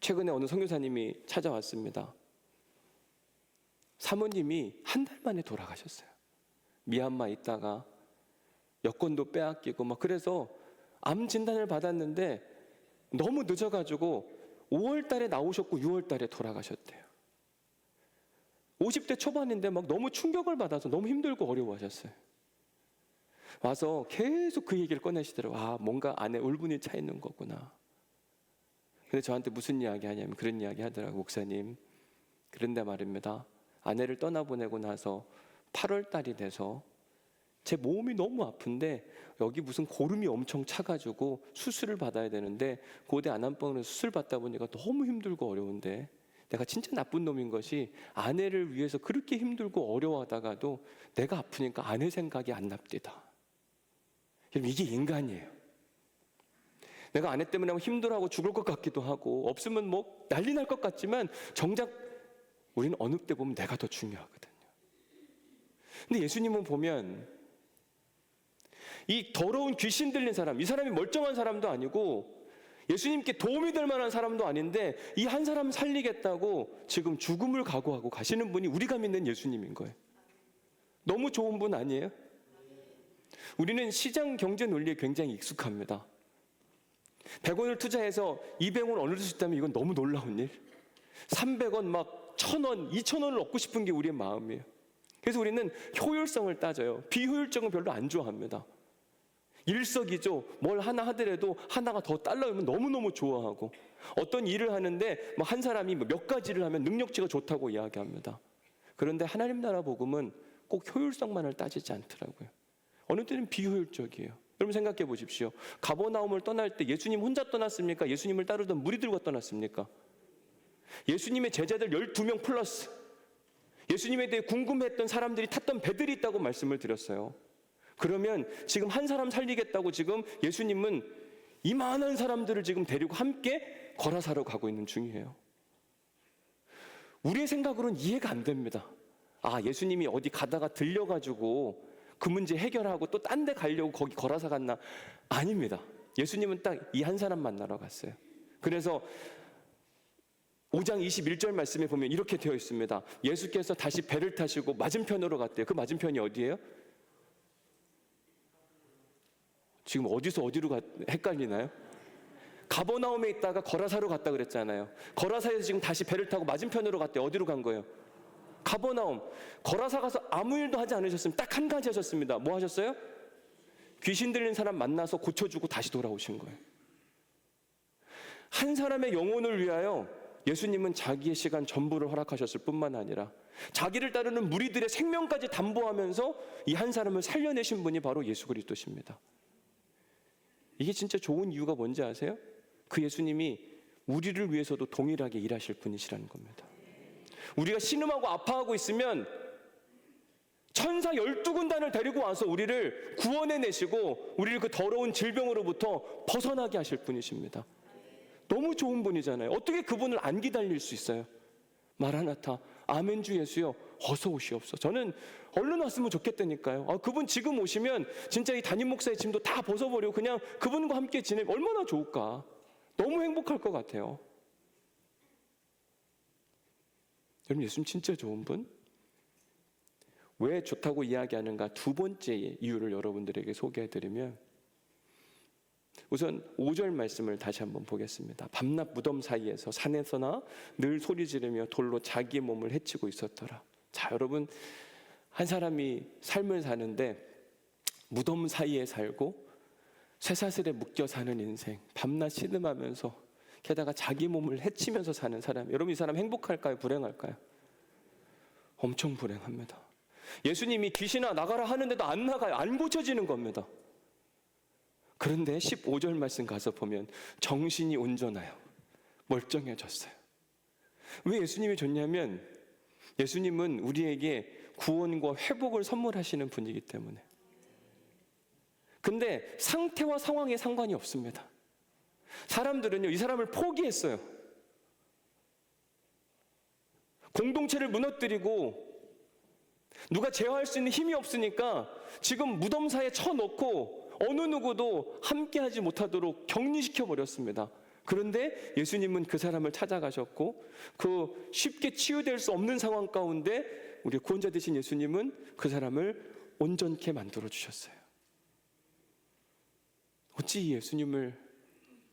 최근에 어느 선교사님이 찾아왔습니다. 사모님이 한 달 만에 돌아가셨어요. 미얀마에 있다가 여권도 빼앗기고 막 그래서 암 진단을 받았는데 너무 늦어가지고 5월 달에 나오셨고 6월 달에 돌아가셨대요. 50대 초반인데 막 너무 충격을 받아서 너무 힘들고 어려워하셨어요. 와서 계속 그 얘기를 꺼내시더라고요. 뭔가 안에 울분이 차 있는 거구나. 근데 저한테 무슨 이야기 하냐면 그런 이야기 하더라고요. 목사님, 그런데 말입니다. 아내를 떠나보내고 나서 8월 달이 돼서 제 몸이 너무 아픈데 여기 무슨 고름이 엄청 차가지고 수술을 받아야 되는데 고대 안암병원에서 수술 받다 보니까 너무 힘들고 어려운데 내가 진짜 나쁜 놈인 것이 아내를 위해서 그렇게 힘들고 어려워하다가도 내가 아프니까 아내 생각이 안 납디다. 여러분, 이게 인간이에요. 내가 아내 때문에 힘들어하고 죽을 것 같기도 하고 없으면 뭐 난리 날 것 같지만 정작 우리는 어느 때 보면 내가 더 중요하거든요. 근데 예수님은 보면 이 더러운 귀신 들린 사람, 이 사람이 멀쩡한 사람도 아니고 예수님께 도움이 될 만한 사람도 아닌데 이 한 사람 살리겠다고 지금 죽음을 각오하고 가시는 분이 우리가 믿는 예수님인 거예요. 너무 좋은 분 아니에요? 우리는 시장 경제 논리에 굉장히 익숙합니다. 100원을 투자해서 200원 얻을 수 있다면 이건 너무 놀라운 일. 300원 막 1000원, 2000원을 얻고 싶은 게 우리의 마음이에요. 그래서 우리는 효율성을 따져요. 비효율적은 별로 안 좋아합니다. 일석이조, 뭘 하나 하더라도 하나가 더 딸라오면 너무너무 좋아하고 어떤 일을 하는데 한 사람이 몇 가지를 하면 능력치가 좋다고 이야기합니다. 그런데 하나님 나라 복음은 꼭 효율성만을 따지지 않더라고요. 어느 때는 비효율적이에요. 여러분 생각해 보십시오. 가버나움을 떠날 때 예수님 혼자 떠났습니까? 예수님을 따르던 무리들과 떠났습니까? 예수님의 제자들 12명 플러스 예수님에 대해 궁금했던 사람들이 탔던 배들이 있다고 말씀을 드렸어요. 그러면 지금 한 사람 살리겠다고 지금 예수님은 이만한 사람들을 지금 데리고 함께 거라사로 가고 있는 중이에요. 우리의 생각으로는 이해가 안 됩니다. 예수님이 어디 가다가 들려가지고 그 문제 해결하고 또 딴 데 가려고 거기 거라사 갔나? 아닙니다. 예수님은 딱 이 한 사람 만나러 갔어요. 그래서 5장 21절 말씀에 보면 이렇게 되어 있습니다. 예수께서 다시 배를 타시고 맞은편으로 갔대요. 그 맞은편이 어디예요? 지금 어디서 어디로 헷갈리나요? 가버나움에 있다가 거라사로 갔다 그랬잖아요. 거라사에서 지금 다시 배를 타고 맞은편으로 갔대요. 어디로 간 거예요? 가버나움. 거라사 가서 아무 일도 하지 않으셨습니다. 딱 한 가지 하셨습니다. 뭐 하셨어요? 귀신 들린 사람 만나서 고쳐주고 다시 돌아오신 거예요. 한 사람의 영혼을 위하여 예수님은 자기의 시간 전부를 허락하셨을 뿐만 아니라 자기를 따르는 무리들의 생명까지 담보하면서 이 한 사람을 살려내신 분이 바로 예수 그리스도십니다. 이게 진짜 좋은 이유가 뭔지 아세요? 그 예수님이 우리를 위해서도 동일하게 일하실 분이시라는 겁니다. 우리가 신음하고 아파하고 있으면 천사 12군단을 데리고 와서 우리를 구원해내시고 우리를 그 더러운 질병으로부터 벗어나게 하실 분이십니다. 너무 좋은 분이잖아요. 어떻게 그분을 안 기다릴 수 있어요? 마라나타, 아멘 주 예수여 어서 오시옵소서. 저는 얼른 왔으면 좋겠다니까요. 그분 지금 오시면 진짜 이 담임 목사의 짐도 다 벗어버리고 그냥 그분과 함께 지내면 얼마나 좋을까. 너무 행복할 것 같아요. 여러분, 예수님 진짜 좋은 분? 왜 좋다고 이야기하는가? 두 번째 이유를 여러분들에게 소개해드리면, 우선 5절 말씀을 다시 한번 보겠습니다. 밤낮 무덤 사이에서 산에서나 늘 소리 지르며 돌로 자기의 몸을 해치고 있었더라. 자, 여러분, 한 사람이 삶을 사는데 무덤 사이에 살고 쇠사슬에 묶여 사는 인생, 밤낮 신음하면서 게다가 자기 몸을 해치면서 사는 사람, 여러분 이 사람 행복할까요? 불행할까요? 엄청 불행합니다. 예수님이 귀신아 나가라 하는데도 안 나가요. 안 고쳐지는 겁니다. 그런데 15절 말씀 가서 보면 정신이 온전하여 멀쩡해졌어요. 왜 예수님이 좋냐면 예수님은 우리에게 구원과 회복을 선물하시는 분이기 때문에. 근데 상태와 상황에 상관이 없습니다. 사람들은요, 이 사람을 포기했어요. 공동체를 무너뜨리고 누가 제어할 수 있는 힘이 없으니까 지금 무덤사에 쳐넣고 어느 누구도 함께하지 못하도록 격리시켜 버렸습니다. 그런데 예수님은 그 사람을 찾아가셨고 그 쉽게 치유될 수 없는 상황 가운데 우리 구원자 되신 예수님은 그 사람을 온전케 만들어 주셨어요. 어찌 예수님을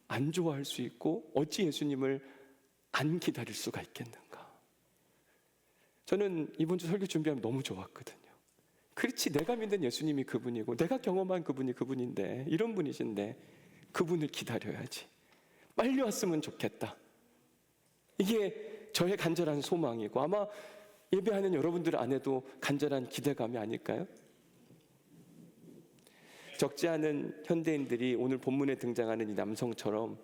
안 좋아할 수 있고 어찌 예수님을 안 기다릴 수가 있겠는가? 저는 이번 주 설교 준비하면 너무 좋았거든요. 그렇지, 내가 믿는 예수님이 그분이고 내가 경험한 그분이 그분인데, 이런 분이신데 그분을 기다려야지. 빨리 왔으면 좋겠다. 이게 저의 간절한 소망이고 아마 예배하는 여러분들 안에도 간절한 기대감이 아닐까요? 적지 않은 현대인들이 오늘 본문에 등장하는 이 남성처럼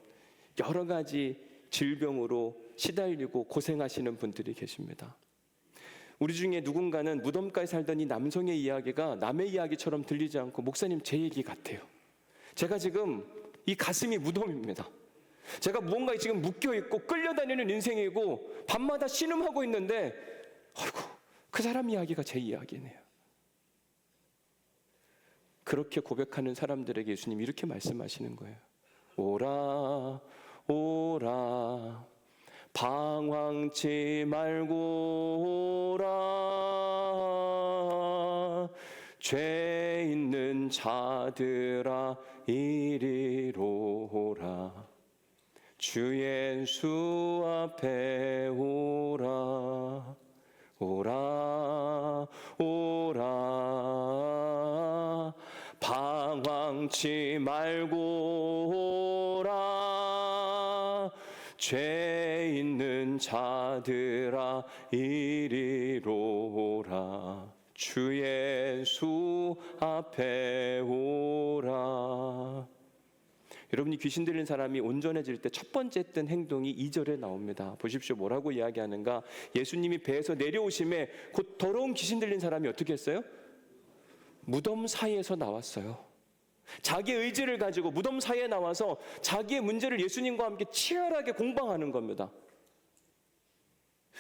여러 가지 질병으로 시달리고 고생하시는 분들이 계십니다. 우리 중에 누군가는 무덤가에 살던 이 남성의 이야기가 남의 이야기처럼 들리지 않고 목사님 제 얘기 같아요. 제가 지금 이 가슴이 무덤입니다. 제가 무언가에 지금 묶여있고 끌려다니는 인생이고 밤마다 신음하고 있는데 아이고 그 사람 이야기가 제 이야기네요. 그렇게 고백하는 사람들에게 예수님이 이렇게 말씀하시는 거예요. 오라 오라 방황치 말고 오라 죄 있는 자들아 이리로 오라 주 예수 앞에 오라 오라 오라 방황치 말고 오라 죄 있는 자들아 이리로 오라 주 예수 앞에 오라. 여러분이 귀신 들린 사람이 온전해질 때 첫 번째 했던 행동이 2절에 나옵니다. 보십시오. 뭐라고 이야기하는가? 예수님이 배에서 내려오심에 곧 더러운 귀신 들린 사람이 어떻게 했어요? 무덤 사이에서 나왔어요. 자기의 의지를 가지고 무덤 사이에 나와서 자기의 문제를 예수님과 함께 치열하게 공방하는 겁니다.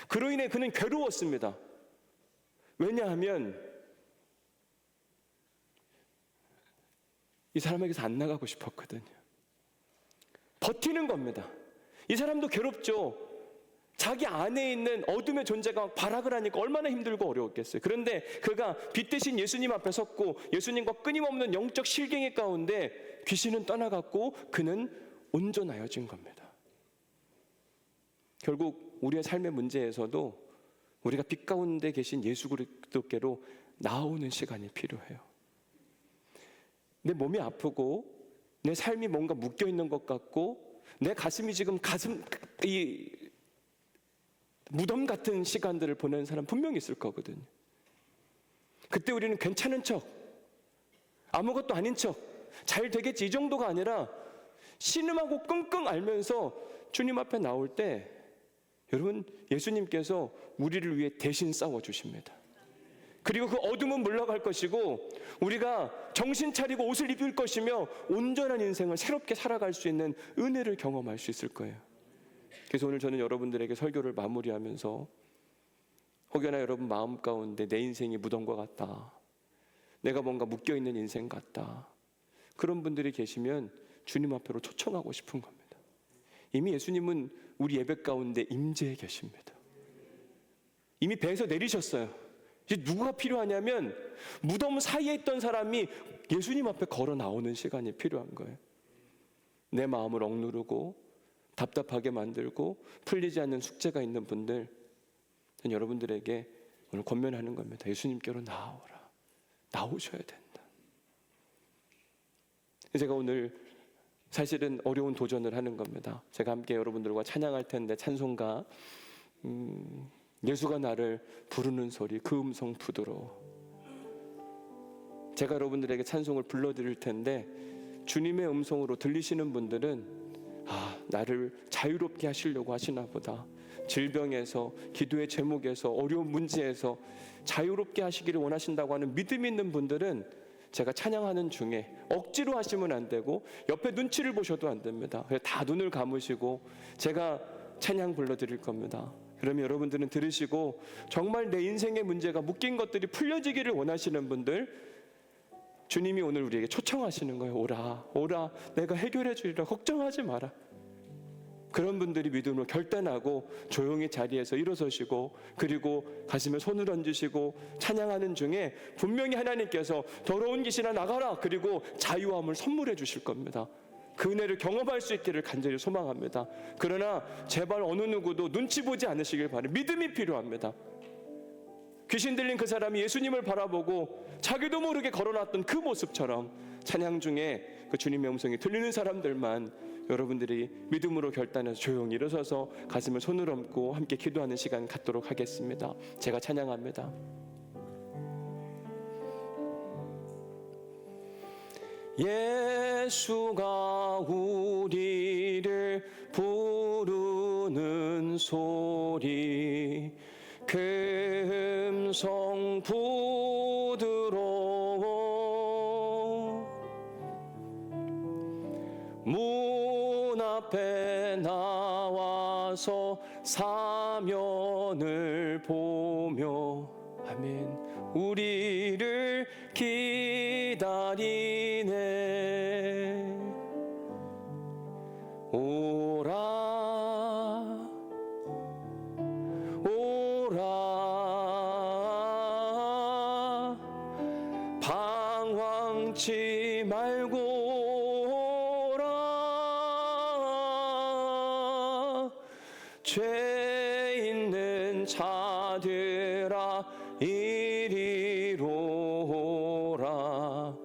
그로 인해 그는 괴로웠습니다. 왜냐하면 이 사람에게서 안 나가고 싶었거든요. 버티는 겁니다. 이 사람도 괴롭죠. 자기 안에 있는 어둠의 존재가 발악을 하니까 얼마나 힘들고 어려웠겠어요. 그런데 그가 빛 대신 예수님 앞에 섰고 예수님과 끊임없는 영적 실갱이 가운데 귀신은 떠나갔고 그는 온전하여진 겁니다. 결국 우리의 삶의 문제에서도 우리가 빛 가운데 계신 예수 그리스도께로 나오는 시간이 필요해요. 내 몸이 아프고 내 삶이 뭔가 묶여 있는 것 같고 내 가슴이 지금 이 무덤 같은 시간들을 보내는 사람 분명히 있을 거거든요. 그때 우리는 괜찮은 척, 아무것도 아닌 척, 잘 되겠지 이 정도가 아니라 신음하고 끙끙 앓면서 주님 앞에 나올 때 여러분 예수님께서 우리를 위해 대신 싸워주십니다. 그리고 그 어둠은 물러갈 것이고 우리가 정신 차리고 옷을 입을 것이며 온전한 인생을 새롭게 살아갈 수 있는 은혜를 경험할 수 있을 거예요. 그래서 오늘 저는 여러분들에게 설교를 마무리하면서 혹여나 여러분 마음 가운데 내 인생이 무덤과 같다, 내가 뭔가 묶여있는 인생 같다, 그런 분들이 계시면 주님 앞으로 초청하고 싶은 겁니다. 이미 예수님은 우리 예배 가운데 임재해 계십니다. 이미 배에서 내리셨어요. 이제 누구가 필요하냐면 무덤 사이에 있던 사람이 예수님 앞에 걸어 나오는 시간이 필요한 거예요. 내 마음을 억누르고 답답하게 만들고 풀리지 않는 숙제가 있는 분들, 저는 여러분들에게 오늘 권면하는 겁니다. 예수님께로 나오라. 나오셔야 된다. 제가 오늘 사실은 어려운 도전을 하는 겁니다. 제가 함께 여러분들과 찬양할 텐데 찬송가 예수가 나를 부르는 소리 그 음성 부드러워. 제가 여러분들에게 찬송을 불러드릴 텐데 주님의 음성으로 들리시는 분들은 나를 자유롭게 하시려고 하시나 보다, 질병에서, 기도의 제목에서, 어려운 문제에서 자유롭게 하시기를 원하신다고 하는 믿음 있는 분들은 제가 찬양하는 중에 억지로 하시면 안 되고 옆에 눈치를 보셔도 안 됩니다. 다 눈을 감으시고 제가 찬양 불러드릴 겁니다. 그러면 여러분들은 들으시고 정말 내 인생의 문제가 묶인 것들이 풀려지기를 원하시는 분들, 주님이 오늘 우리에게 초청하시는 거예요. 오라, 오라, 내가 해결해 주리라, 걱정하지 마라. 그런 분들이 믿음으로 결단하고 조용히 자리에서 일어서시고 그리고 가슴에 손을 얹으시고 찬양하는 중에 분명히 하나님께서 더러운 귀신아 나가라, 그리고 자유함을 선물해 주실 겁니다. 그 은혜를 경험할 수 있기를 간절히 소망합니다. 그러나 제발 어느 누구도 눈치 보지 않으시길 바랍니다. 믿음이 필요합니다. 귀신 들린 그 사람이 예수님을 바라보고 자기도 모르게 걸어놨던 그 모습처럼 찬양 중에 그 주님의 음성이 들리는 사람들만 여러분들이 믿음으로 결단해서 조용히 일어서서 가슴에 손을 얹고 함께 기도하는 시간 갖도록 하겠습니다. 제가 찬양합니다. 예수가 우리를 부르는 소리 그 음성 부드러워 문 앞에 나와서 사면을 보며 아멘 우리를 기다리네. 오라 오라 방황치 말고 오라 죄 있는 자들아 이리로 오라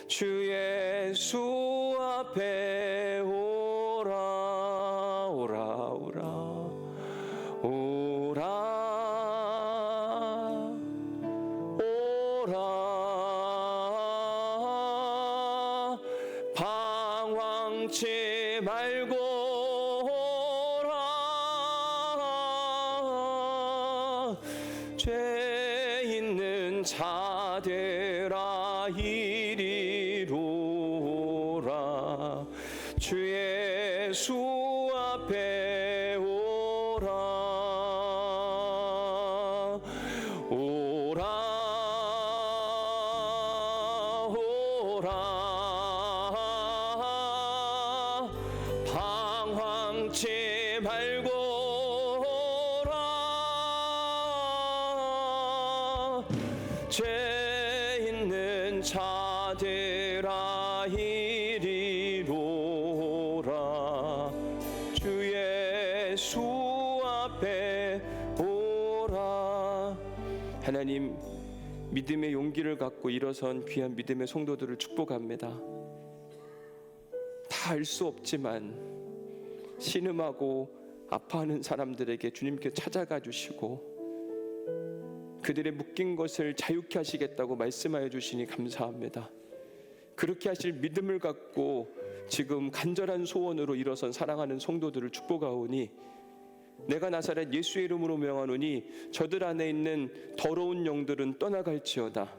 주 예수 앞에 오라 오라 오라 오라 오라 방황치 말고 오라 죄 있는 자들아 이리로 오라 주 예수 앞에 오라 오라 오라 방황치 말고 자들아 이리로라 주 예수 앞에 오라. 하나님, 믿음의 용기를 갖고 일어선 귀한 믿음의 성도들을 축복합니다. 다 알 수 없지만 신음하고 아파하는 사람들에게 주님께 찾아가 주시고 그들의 묶인 것을 자유케 하시겠다고 말씀하여 주시니 감사합니다. 그렇게 하실 믿음을 갖고 지금 간절한 소원으로 일어선 사랑하는 성도들을 축복하오니 내가 나사렛 예수의 이름으로 명하노니 저들 안에 있는 더러운 영들은 떠나갈지어다.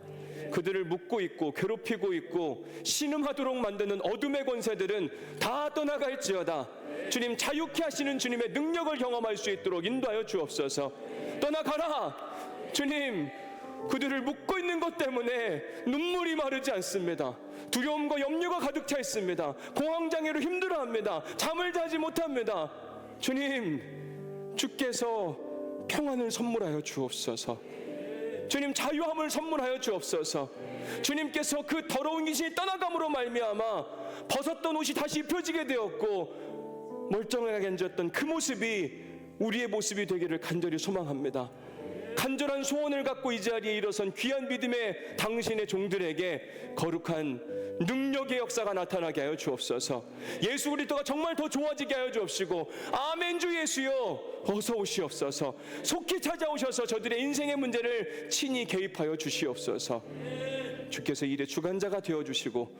그들을 묶고 있고 괴롭히고 있고 신음하도록 만드는 어둠의 권세들은 다 떠나갈지어다. 주님, 자유케 하시는 주님의 능력을 경험할 수 있도록 인도하여 주옵소서. 떠나가라. 주님, 그들을 묶고 있는 것 때문에 눈물이 마르지 않습니다. 두려움과 염려가 가득 차 있습니다. 공황장애로 힘들어합니다. 잠을 자지 못합니다. 주님, 주께서 평안을 선물하여 주옵소서. 주님, 자유함을 선물하여 주옵소서. 주님께서 그 더러운 귀신이 떠나감으로 말미암아 벗었던 옷이 다시 입혀지게 되었고 멀쩡하게 앉았던 그 모습이 우리의 모습이 되기를 간절히 소망합니다. 간절한 소원을 갖고 이 자리에 일어선 귀한 믿음의 당신의 종들에게 거룩한 능력의 역사가 나타나게 하여 주옵소서. 예수 그리스도가 정말 더 좋아지게 하여 주옵시고, 아멘. 주 예수여 어서 오시옵소서. 속히 찾아오셔서 저들의 인생의 문제를 친히 개입하여 주시옵소서. 주께서 일의 주관자가 되어주시고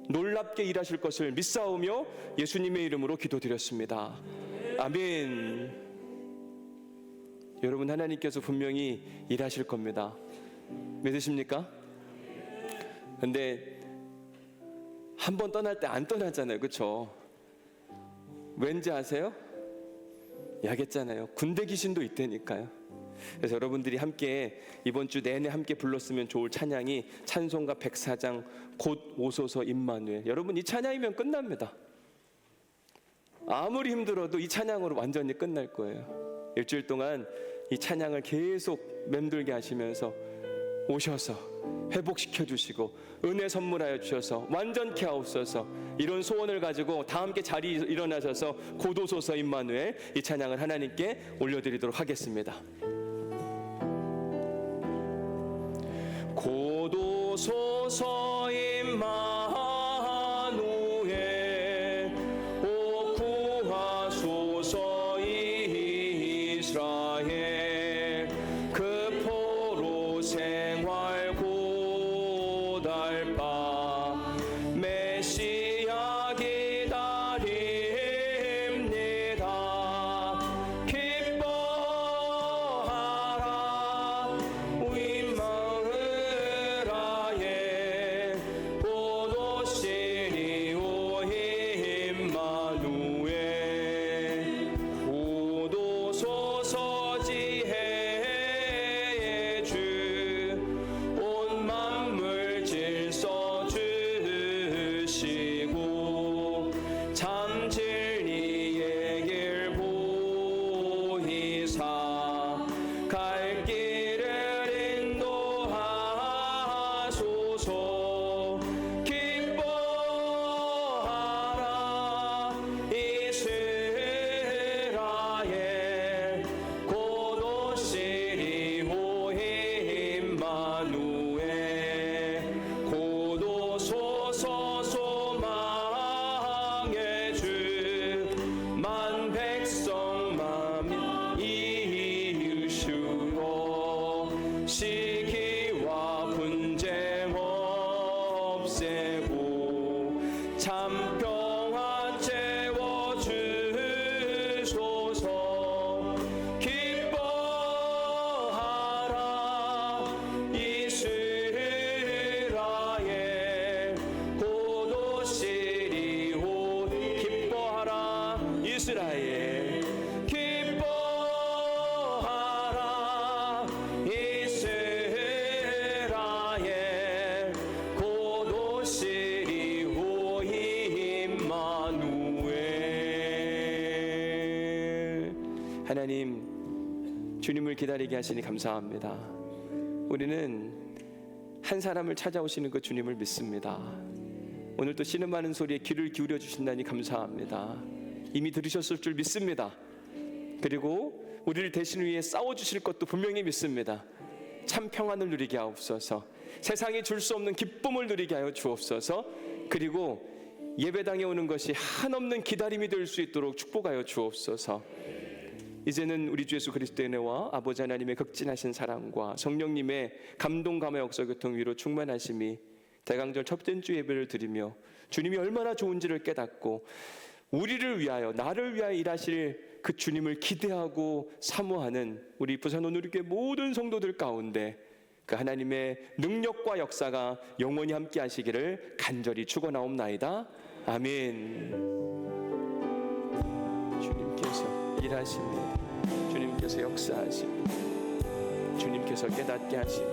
놀랍게 일하실 것을 믿사오며 예수님의 이름으로 기도드렸습니다. 아멘. 여러분, 하나님께서 분명히 일하실 겁니다. 믿으십니까? 근데 한 번 떠날 때 안 떠나잖아요. 그렇죠? 왠지 아세요? 야겠잖아요. 군대 귀신도 있다니까요. 그래서 여러분들이 함께 이번 주 내내 함께 불렀으면 좋을 찬양이 찬송가 104장 곧 오소서 임마누엘. 여러분, 이 찬양이면 끝납니다. 아무리 힘들어도 이 찬양으로 완전히 끝날 거예요. 일주일 동안 이 찬양을 계속 맴돌게 하시면서 오셔서 회복시켜 주시고 은혜 선물하여 주셔서 완전케 하옵소서. 이런 소원을 가지고 다 함께 자리 일어나셔서 곧 오소서 임마누엘 이 찬양을 하나님께 올려드리도록 하겠습니다. 곧 오소서 임마누엘 오 구하소서 이스라엘 그 포로 생활 고달파 메시아 기다립니다. 기뻐하라 임마누엘 곧 오시리 오 임마누엘 곧 오소서 지혜의 주 온 만물 질서 주시고 참 진리의 길 보이사 갈 길을 인도하소서. 기뻐하라 이스라엘 곧 오시리 오 임마누엘 곧 오소서 소망의 주 만 백성 만민 이으시고 시기와 분쟁 없애고 참 평안 채워주소서. 기뻐하라 이스라엘 곧 오시리 오 기뻐하라 이스라엘 기뻐하라 이스라엘 곧 오시리 오 임마누엘. 하나님, 주님을 기다리게 하시니 감사합니다. 우리는 한 사람을 찾아오시는 그 주님을 믿습니다. 오늘도 신음하는 소리에 귀를 기울여 주신다니 감사합니다. 이미 들으셨을 줄 믿습니다. 그리고 우리를 대신 위해 싸워주실 것도 분명히 믿습니다. 참 평안을 누리게 하옵소서. 세상이 줄 수 없는 기쁨을 누리게 하여 주옵소서. 그리고 예배당에 오는 것이 한없는 기다림이 될 수 있도록 축복하여 주옵소서. 이제는 우리 주 예수 그리스도의 은혜와 아버지 하나님의 극진하신 사랑과 성령님의 감동 감화 역사 교통 위로 충만하심이 대강절 첫째 주 예배를 드리며 주님이 얼마나 좋은지를 깨닫고 우리를 위하여 나를 위하여 일하실 그 주님을 기대하고 사모하는 우리 부산 온누리교회 모든 성도들 가운데 그 하나님의 능력과 역사가 영원히 함께 하시기를 간절히 축원하옵나이다. 아멘. 주님께서 일하십니다. 주님께서 역사하십니다. 주님께서 깨닫게 하시며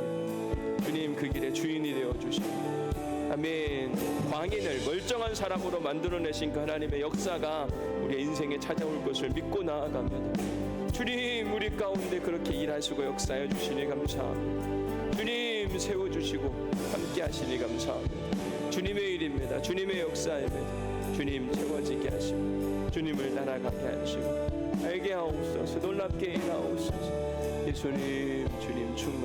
주님 그 길의 주인이 되어주십니다. 아멘. 광인을 멀쩡한 사람으로 만들어내신 그 하나님의 역사가 우리의 인생에 찾아올 것을 믿고 나아갑니다. 주님 우리 가운데 그렇게 일하시고 역사해 주시니 감사합니다. 주님 세워주시고 함께 하시니 감사합니다. 주님의 일입니다. 주님의 역사입니다. 주님 채워지게 하시고 주님을 따라가게 하시고 알게 하옵소서. 놀랍게 일하옵소서. 예수님 주님 충만